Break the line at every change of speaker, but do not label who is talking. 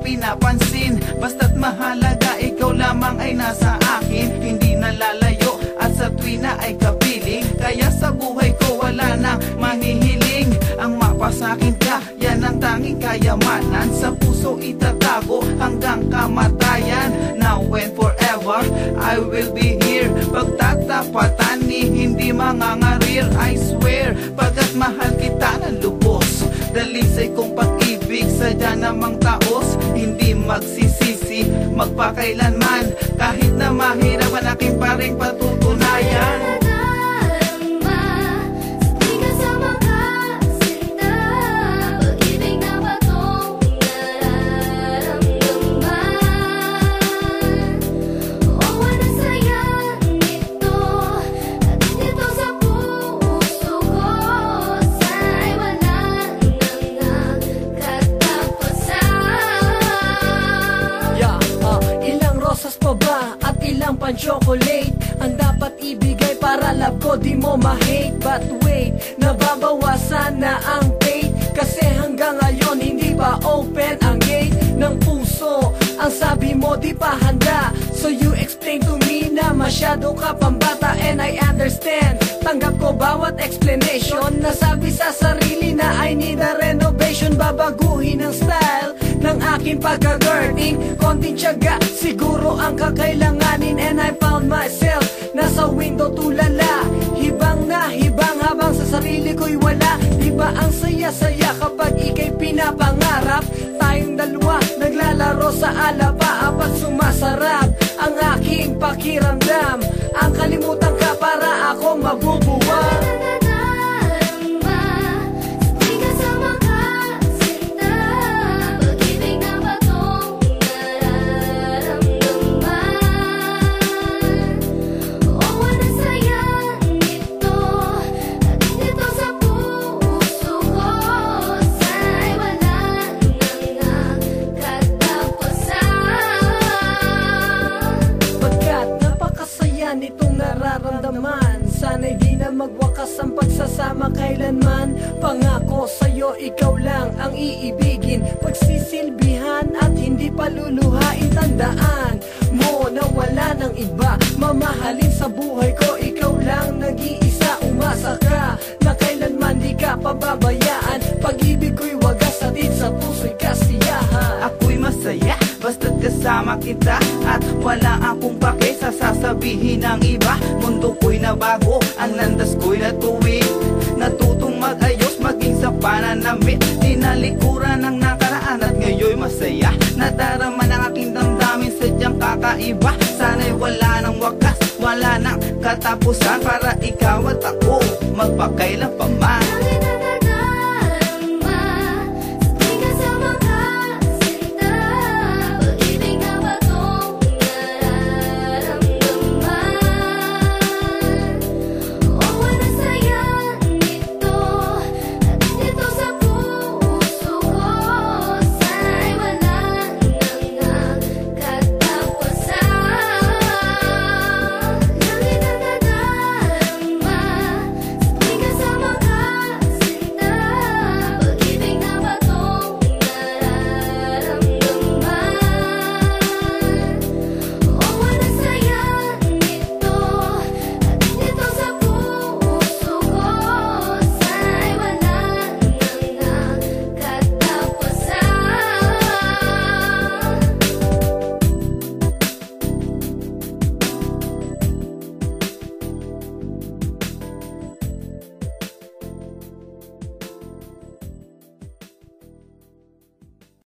pinapansin. Basta't mahalaga, ikaw lamang ay nasa akin. Hindi nalalayo at sa tuwina ay kapiling. Kaya sa buhay ko wala nang manihiling. Ang mapasakin ka, yan ang tanging kayamanan. Sa puso itatago hanggang kamatayan. Now and forever, I will be here. Pagtatapatan ni hindi mangangarir, I swear. Pagkat mahal kita ng lubos, dalisay kong pag-ibig, sadya namang taos. Hindi magsisisi, magpakailanman. Kahit na mahirap ang aking paring patutunayan.
At ilang pan-chocolate ang dapat ibigay para love ko di mo ma-hate. But wait, nababawasan na ang fate, kasi hanggang ngayon hindi pa open ang gate ng puso. Ang sabi mo di pa handa, so you explain to me na masyado ka pambata. And I understand, tanggap ko bawat explanation. Nasabi sa sarili na I need a renovation. Babaguhin ang style ng aking pagka-girting. Konting tiyaga siguro ang kakailanganin. And I found myself nasa window tulala, hibang na hibang habang sa sarili ko'y wala. Diba ang saya-saya kapag ika'y pinapangarap? Tayong dalawa naglalaro sa alapa, apat sumasarap ang aking pakiramdam. Ang kalimutan ka para ako mabubuwang. Nitong nararamdaman, sana'y di na magwakas ang pagsasama kailanman. Pangako sa'yo, ikaw lang ang iibigin, pagsisilbihan at hindi paluluhain. Tandaan mo na wala ng iba mamahalin sa buhay ko. Ikaw lang nag-iisa, umasa ka na kailanman di ka pababayaan. Pag-ibig ko'y wagas, atid sa puso'y kasiyahan.
Ako'y masaya basta't kasama kita, at wala akong pake sa sasabihin ng iba. Mundo ko'y nabago, ang landas ko'y natuwid. Natutong mag-ayos maging sa pananamit. Tinalikuran ng nakaraan at ngayon'y masaya. Nadarama ng aking damdamin, sadyang kakaiba. Sana'y wala ng wakas, wala ng katapusan, para ikaw at ako magpakailan pa man.